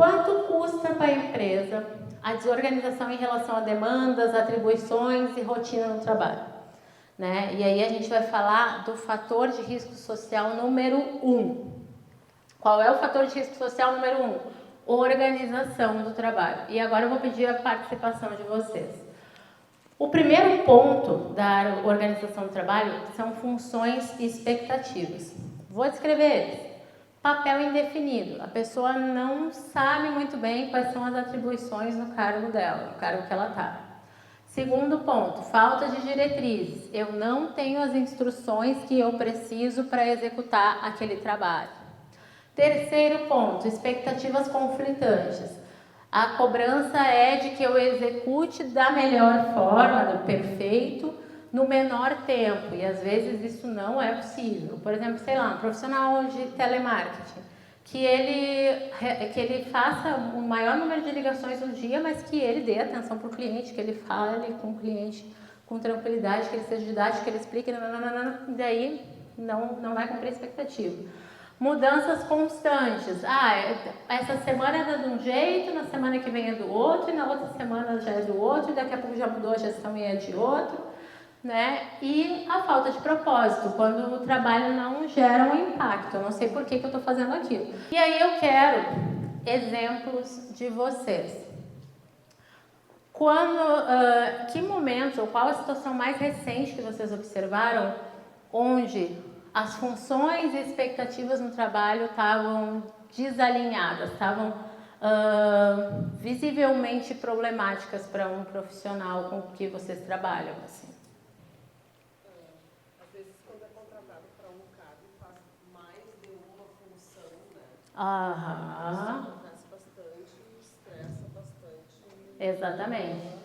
Quanto custa para a empresa a desorganização em relação a demandas, atribuições e rotina no trabalho? Né? E aí a gente vai falar do fator de risco social número 1. Qual é o fator de risco social número 1? Organização do trabalho. E agora eu vou pedir a participação de vocês. O primeiro ponto da organização do trabalho são funções e expectativas. Vou descrever eles. Papel indefinido. A pessoa não sabe muito bem quais são as atribuições no cargo dela, no cargo que ela está. Segundo ponto, falta de diretrizes. Eu não tenho as instruções que eu preciso para executar aquele trabalho. Terceiro ponto, expectativas conflitantes. A cobrança é de que eu execute da melhor forma, do perfeito, no menor tempo, e às vezes isso não é possível. Por exemplo, sei lá, um profissional de telemarketing, que ele faça o maior número de ligações no dia, mas que ele dê atenção para o cliente, que ele fale com o cliente com tranquilidade, que ele seja didático, que ele explique, daí não vai cumprir a expectativa. Mudanças constantes. Essa semana é de um jeito, na semana que vem é do outro, e na outra semana já é do outro, e daqui a pouco já mudou a gestão e é de outro. Né? E a falta de propósito, quando o trabalho não gera um impacto. Eu não sei por que eu estou fazendo aquilo. E aí eu quero exemplos de vocês. Que momento, ou qual a situação mais recente que vocês observaram onde as funções e expectativas no trabalho estavam desalinhadas, estavam visivelmente problemáticas para um profissional com que vocês trabalham, assim? Às vezes, quando é contratado para um cargo, faz mais de uma função, né? Aham. Isso acontece bastante, estressa bastante. Exatamente.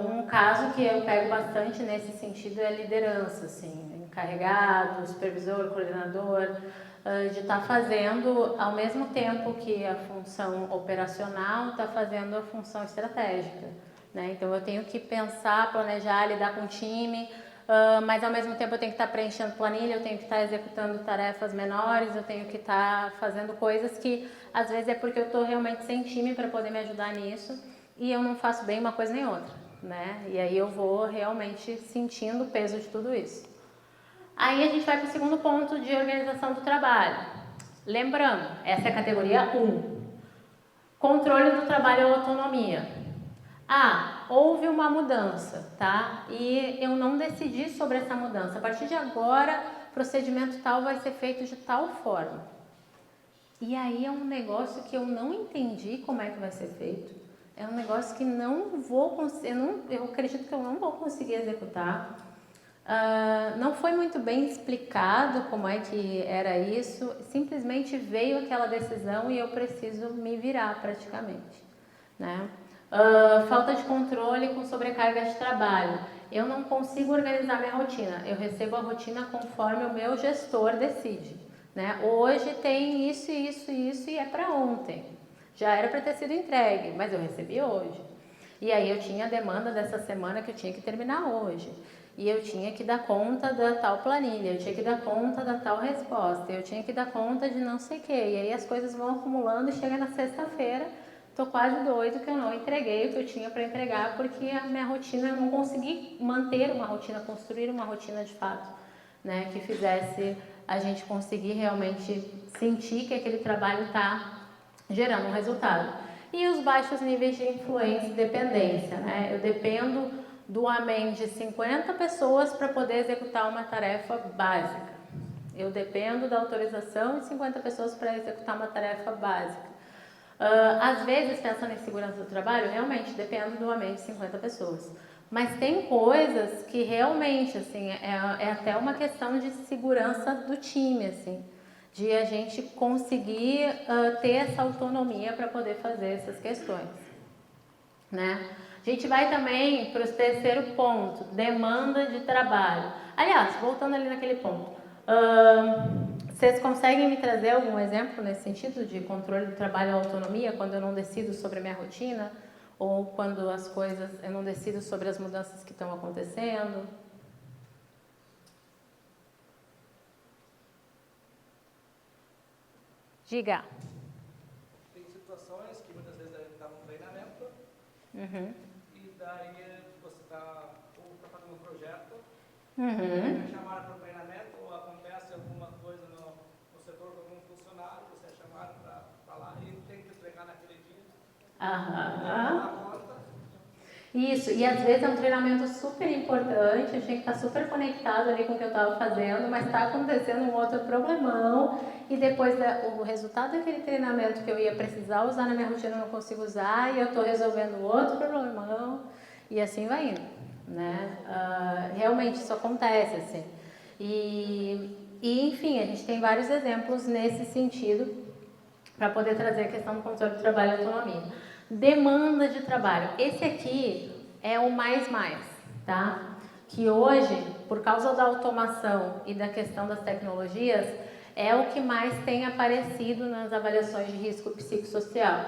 Um caso que eu pego bastante nesse sentido é a liderança, assim, encarregado, supervisor, coordenador, de estar fazendo, ao mesmo tempo que a função operacional, está fazendo a função estratégica, né? Então eu tenho que pensar, planejar, lidar com o time, mas ao mesmo tempo eu tenho que estar preenchendo planilha, eu tenho que estar executando tarefas menores, eu tenho que estar fazendo coisas que às vezes é porque eu estou realmente sem time para poder me ajudar nisso, e eu não faço bem uma coisa nem outra, né? E aí eu vou realmente sentindo o peso de tudo isso. Aí a gente vai para o segundo ponto de organização do trabalho. Lembrando, essa é a categoria 1. Controle do trabalho ou autonomia. Houve uma mudança, tá? E eu não decidi sobre essa mudança. A partir de agora, procedimento tal vai ser feito de tal forma. E aí é um negócio que eu não entendi como é que vai ser feito. É um negócio que não vou conseguir, eu acredito que eu não vou conseguir executar. Não foi muito bem explicado como é que era isso, simplesmente veio aquela decisão e eu preciso me virar praticamente, né? Falta de controle com sobrecarga de trabalho. Eu não consigo organizar minha rotina, eu recebo a rotina conforme o meu gestor decide, né? Hoje tem isso, isso, isso e é para ontem. Já era para ter sido entregue, mas eu recebi hoje. E aí eu tinha a demanda dessa semana que eu tinha que terminar hoje. E eu tinha que dar conta da tal planilha, eu tinha que dar conta da tal resposta, eu tinha que dar conta de não sei o quê. E aí as coisas vão acumulando e chega na sexta-feira, tô quase doido que eu não entreguei o que eu tinha para entregar, porque a minha rotina, eu não consegui manter uma rotina, construir uma rotina de fato, né, que fizesse a gente conseguir realmente sentir que aquele trabalho está gerando um resultado. E os baixos níveis de influência e dependência, né? Eu dependo do amém de 50 pessoas para poder executar uma tarefa básica. Eu dependo da autorização de 50 pessoas para executar uma tarefa básica. Às vezes, pensando em segurança do trabalho, realmente dependo do amém de 50 pessoas. Mas tem coisas que realmente, assim, é até uma questão de segurança do time, assim, de a gente conseguir ter essa autonomia para poder fazer essas questões, né? A gente vai também para o terceiro ponto, demanda de trabalho. Aliás, voltando ali naquele ponto, vocês conseguem me trazer algum exemplo nesse sentido de controle do trabalho e autonomia, quando eu não decido sobre a minha rotina, ou quando as coisas, eu não decido sobre as mudanças que estão acontecendo? Diga. Tem situações situações que muitas vezes a gente dá um treinamento e daí você está fazendo um projeto, é chamado para o treinamento ou acontece alguma coisa no setor com algum funcionário, você é chamado para falar e tem que entregar naquele dia. Isso, e às vezes é um treinamento super importante, eu tinha que estar super conectado ali com o que eu estava fazendo, mas está acontecendo um outro problemão e depois o resultado daquele treinamento que eu ia precisar usar na minha rotina eu não consigo usar e eu estou resolvendo outro problemão e assim vai indo, né? Realmente isso acontece, assim. E enfim, a gente tem vários exemplos nesse sentido para poder trazer a questão do controle do trabalho e autonomia. Demanda de trabalho. Esse aqui é o mais, tá? Que hoje, por causa da automação e da questão das tecnologias, é o que mais tem aparecido nas avaliações de risco psicossocial.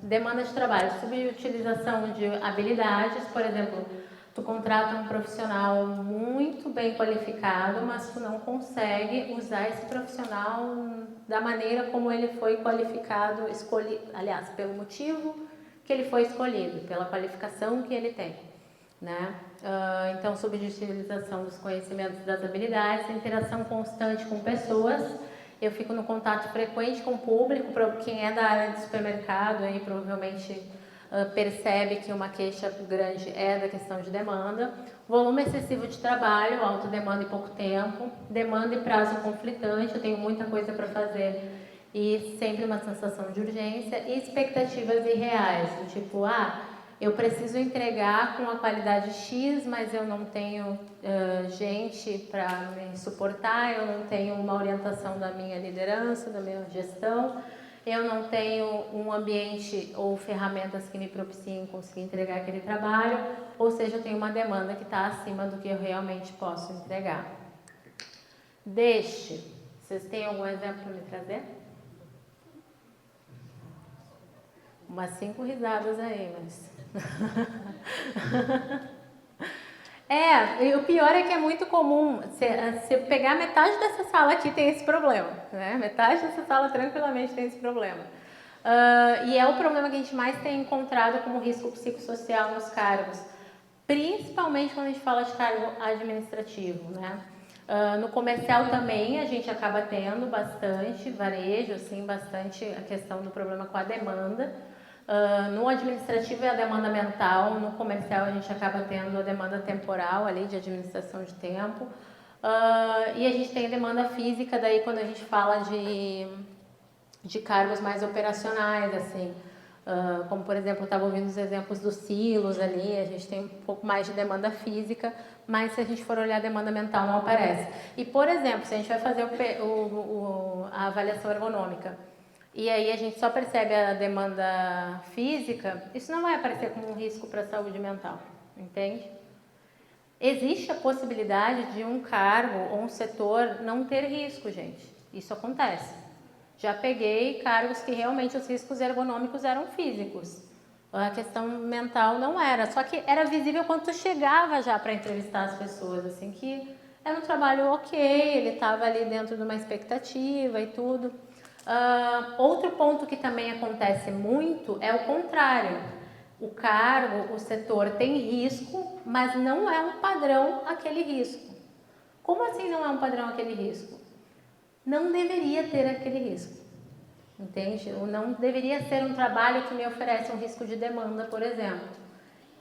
Demanda de trabalho, subutilização de habilidades, por exemplo, tu contrata um profissional muito bem qualificado, mas tu não consegue usar esse profissional da maneira como ele foi qualificado, aliás, pelo motivo que ele foi escolhido, pela qualificação que ele tem, né? Então, subutilização dos conhecimentos e das habilidades, interação constante com pessoas. Eu fico no contato frequente com o público, para quem é da área de supermercado, aí provavelmente percebe que uma queixa grande é da questão de demanda, volume excessivo de trabalho, alta demanda e pouco tempo, demanda e prazo conflitante, eu tenho muita coisa para fazer e sempre uma sensação de urgência e expectativas irreais, do tipo, eu preciso entregar com a qualidade X, mas eu não tenho gente para me suportar, eu não tenho uma orientação da minha liderança, da minha gestão, eu não tenho um ambiente ou ferramentas que me propiciem conseguir entregar aquele trabalho, ou seja, eu tenho uma demanda que está acima do que eu realmente posso entregar. Vocês têm algum exemplo para me trazer? Umas 5 risadas aí, mas... E o pior é que é muito comum, se pegar metade dessa sala aqui tem esse problema, né? Metade dessa sala tranquilamente tem esse problema. E é o problema que a gente mais tem encontrado como risco psicossocial nos cargos, principalmente quando a gente fala de cargo administrativo, né? No comercial também a gente acaba tendo bastante varejo, assim, bastante a questão do problema com a demanda. No administrativo é a demanda mental, no comercial a gente acaba tendo a demanda temporal ali de administração de tempo. E a gente tem a demanda física, daí quando a gente fala de cargos mais operacionais, assim, como por exemplo, eu estava ouvindo os exemplos dos silos ali, a gente tem um pouco mais de demanda física, mas se a gente for olhar a demanda mental não aparece. E por exemplo, se a gente vai fazer a avaliação ergonômica, e aí a gente só percebe a demanda física, isso não vai aparecer como um risco para a saúde mental, entende? Existe a possibilidade de um cargo ou um setor não ter risco, gente. Isso acontece. Já peguei cargos que realmente os riscos ergonômicos eram físicos. A questão mental não era, só que era visível quando tu chegava já para entrevistar as pessoas, assim, que era um trabalho ok, ele estava ali dentro de uma expectativa e tudo. Outro ponto que também acontece muito é o contrário. O cargo, o setor tem risco, mas não é um padrão aquele risco. Como assim não é um padrão aquele risco? Não deveria ter aquele risco, entende? Não deveria ser um trabalho que me oferece um risco de demanda, por exemplo.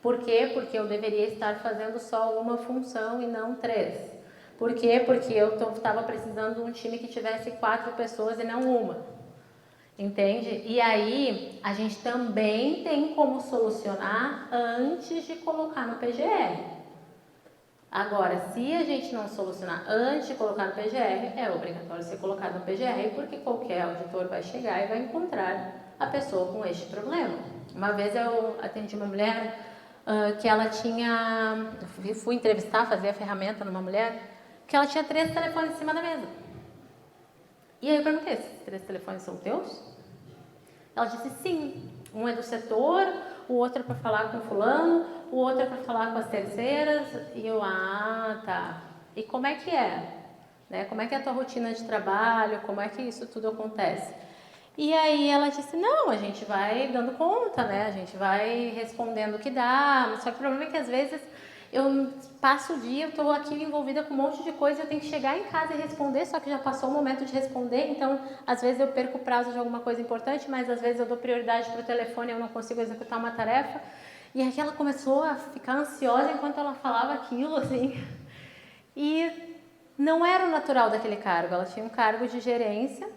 Por quê? Porque eu deveria estar fazendo só uma função e não 3. Por quê? Porque eu estava precisando de um time que tivesse 4 pessoas e não uma. Entende? E aí, a gente também tem como solucionar antes de colocar no PGR. Agora, se a gente não solucionar antes de colocar no PGR, é obrigatório ser colocado no PGR, porque qualquer auditor vai chegar e vai encontrar a pessoa com este problema. Uma vez eu atendi uma mulher que ela tinha... Fui entrevistar, fazer a ferramenta numa mulher, que ela tinha 3 telefones em cima da mesa. E aí eu perguntei, esses 3 telefones são teus? Ela disse sim, um é do setor, o outro é para falar com fulano, o outro é para falar com as terceiras. E eu, tá. E como é que é? Né? Como é que é a tua rotina de trabalho? Como é que isso tudo acontece? E aí ela disse, não, a gente vai dando conta, né? A gente vai respondendo o que dá. Só que o problema é que às vezes eu passo o dia, eu estou aqui envolvida com um monte de coisa, eu tenho que chegar em casa e responder, só que já passou o momento de responder, então às vezes eu perco o prazo de alguma coisa importante, mas às vezes eu dou prioridade para o telefone e eu não consigo executar uma tarefa. E aí ela começou a ficar ansiosa enquanto ela falava aquilo, assim. E não era o natural daquele cargo, ela tinha um cargo de gerência,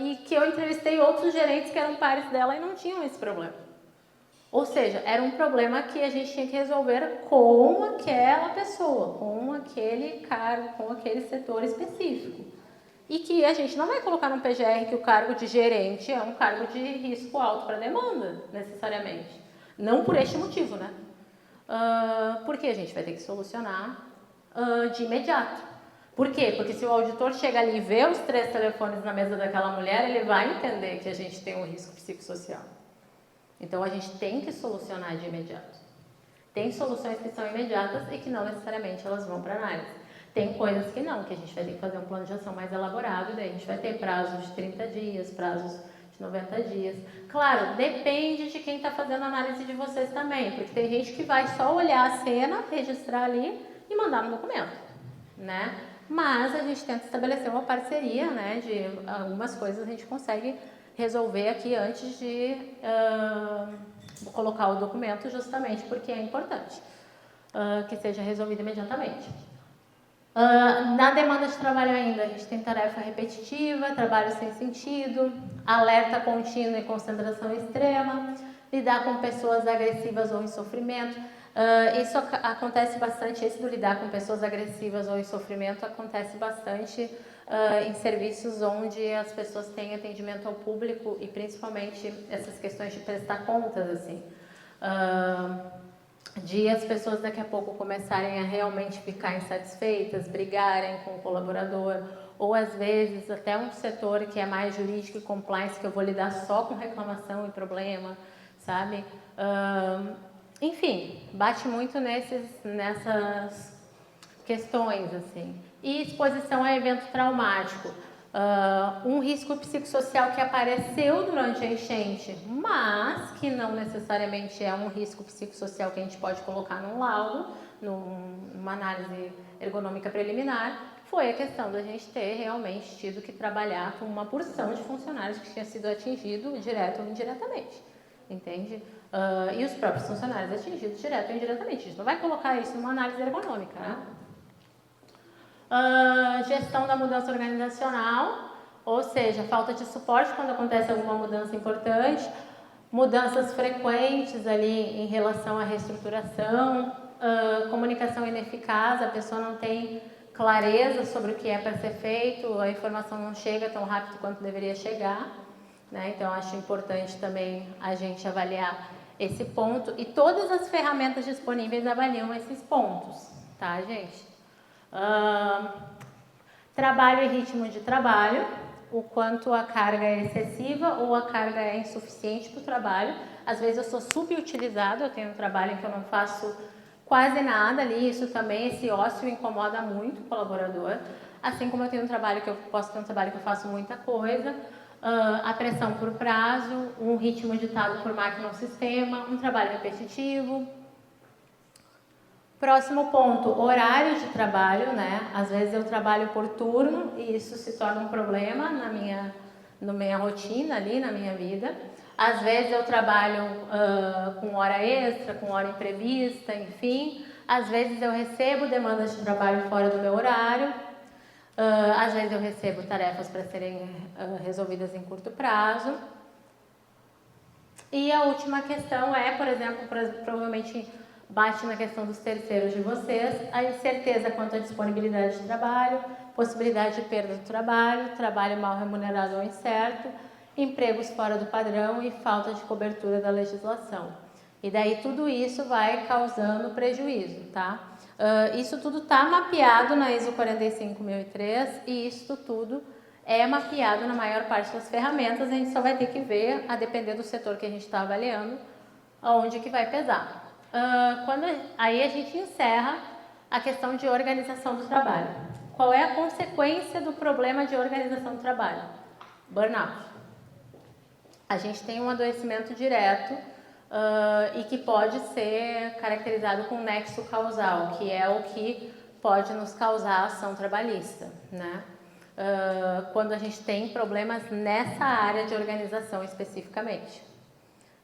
e que eu entrevistei outros gerentes que eram pares dela e não tinham esse problema. Ou seja, era um problema que a gente tinha que resolver com aquela pessoa, com aquele cargo, com aquele setor específico. E que a gente não vai colocar no PGR que o cargo de gerente é um cargo de risco alto para demanda, necessariamente. Não por este motivo, né? Porque a gente vai ter que solucionar de imediato. Por quê? Porque se o auditor chega ali e vê os 3 telefones na mesa daquela mulher, ele vai entender que a gente tem um risco psicossocial. Então, a gente tem que solucionar de imediato. Tem soluções que são imediatas e que não necessariamente elas vão para análise. Tem coisas que não, que a gente vai ter que fazer um plano de ação mais elaborado, e daí a gente vai ter prazos de 30 dias, prazos de 90 dias. Claro, depende de quem está fazendo a análise de vocês também, porque tem gente que vai só olhar a cena, registrar ali e mandar no documento, né? Mas a gente tenta estabelecer uma parceria, né? De algumas coisas a gente consegue resolver aqui antes de colocar o documento, justamente porque é importante que seja resolvido imediatamente. Na demanda de trabalho ainda, a gente tem tarefa repetitiva, trabalho sem sentido, alerta contínuo e concentração extrema, lidar com pessoas agressivas ou em sofrimento. Isso acontece bastante, esse do lidar com pessoas agressivas ou em sofrimento acontece bastante em serviços onde as pessoas têm atendimento ao público e principalmente essas questões de prestar contas, assim. De as pessoas daqui a pouco começarem a realmente ficar insatisfeitas, brigarem com o colaborador, ou às vezes até um setor que é mais jurídico e compliance, que eu vou lidar só com reclamação e problema, sabe? Enfim, bate muito nessas questões, assim. E exposição a evento traumático. Um risco psicossocial que apareceu durante a enchente, mas que não necessariamente é um risco psicossocial que a gente pode colocar num laudo, numa análise ergonômica preliminar, foi a questão da gente ter realmente tido que trabalhar com uma porção de funcionários que tinha sido atingido direto ou indiretamente, entende? E os próprios funcionários atingidos direto ou indiretamente. A gente não vai colocar isso numa análise ergonômica, né? Gestão da mudança organizacional, ou seja, falta de suporte quando acontece alguma mudança importante, mudanças frequentes ali em relação à reestruturação, comunicação ineficaz, a pessoa não tem clareza sobre o que é para ser feito, a informação não chega tão rápido quanto deveria chegar, né? Então acho importante também a gente avaliar esse ponto e todas as ferramentas disponíveis avaliam esses pontos, tá, gente? Trabalho e ritmo de trabalho, o quanto a carga é excessiva ou a carga é insuficiente para o trabalho. Às vezes eu sou subutilizado, eu tenho um trabalho em que eu não faço quase nada ali, isso também, esse ócio incomoda muito o colaborador. Assim como eu tenho um trabalho que eu posso ter um trabalho que eu faço muita coisa, a pressão por prazo, um ritmo ditado por máquina ou sistema, um trabalho repetitivo. Próximo ponto, horário de trabalho, né? Às vezes eu trabalho por turno e isso se torna um problema na minha rotina ali, na minha vida. Às vezes eu trabalho com hora extra, com hora imprevista, enfim. Às vezes eu recebo demandas de trabalho fora do meu horário. Às vezes eu recebo tarefas para serem resolvidas em curto prazo. E a última questão é, por exemplo, provavelmente bate na questão dos terceiros de vocês, a incerteza quanto à disponibilidade de trabalho, possibilidade de perda do trabalho, trabalho mal remunerado ou incerto, empregos fora do padrão e falta de cobertura da legislação. E daí tudo isso vai causando prejuízo, tá? Isso tudo está mapeado na ISO 45003 e isso tudo é mapeado na maior parte das ferramentas, a gente só vai ter que ver, a depender do setor que a gente está avaliando, aonde que vai pesar. Aí a gente encerra a questão de organização do trabalho. Qual é a consequência do problema de organização do trabalho? Burnout. A gente tem um adoecimento direto e que pode ser caracterizado com nexo causal, que é o que pode nos causar ação trabalhista, né? Quando a gente tem problemas nessa área de organização especificamente,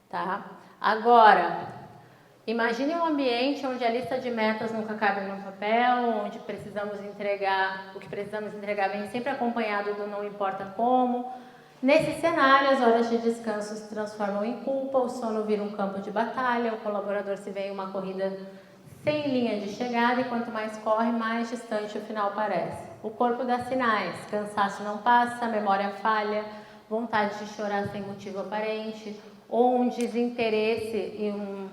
tá? Agora, imagine um ambiente onde a lista de metas nunca cabe no papel, onde precisamos entregar, o que precisamos entregar vem sempre acompanhado do não importa como. Nesse cenário, as horas de descanso se transformam em culpa, o sono vira um campo de batalha, o colaborador se vê em uma corrida sem linha de chegada e quanto mais corre, mais distante o final parece. O corpo dá sinais, cansaço não passa, memória falha, vontade de chorar sem motivo aparente, ou um desinteresse e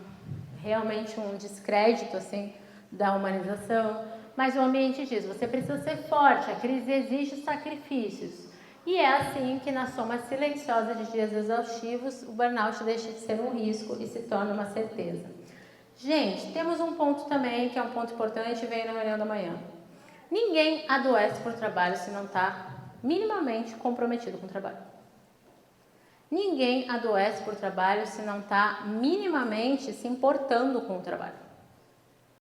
realmente um descrédito assim, da humanização. Mas o ambiente diz, você precisa ser forte, a crise exige sacrifícios. E é assim que na soma silenciosa de dias exaustivos, o burnout deixa de ser um risco e se torna uma certeza. Gente, temos um ponto também, que é um ponto importante, veio na reunião da manhã. Ninguém adoece por trabalho se não está minimamente comprometido com o trabalho. Ninguém adoece por trabalho se não está minimamente se importando com o trabalho.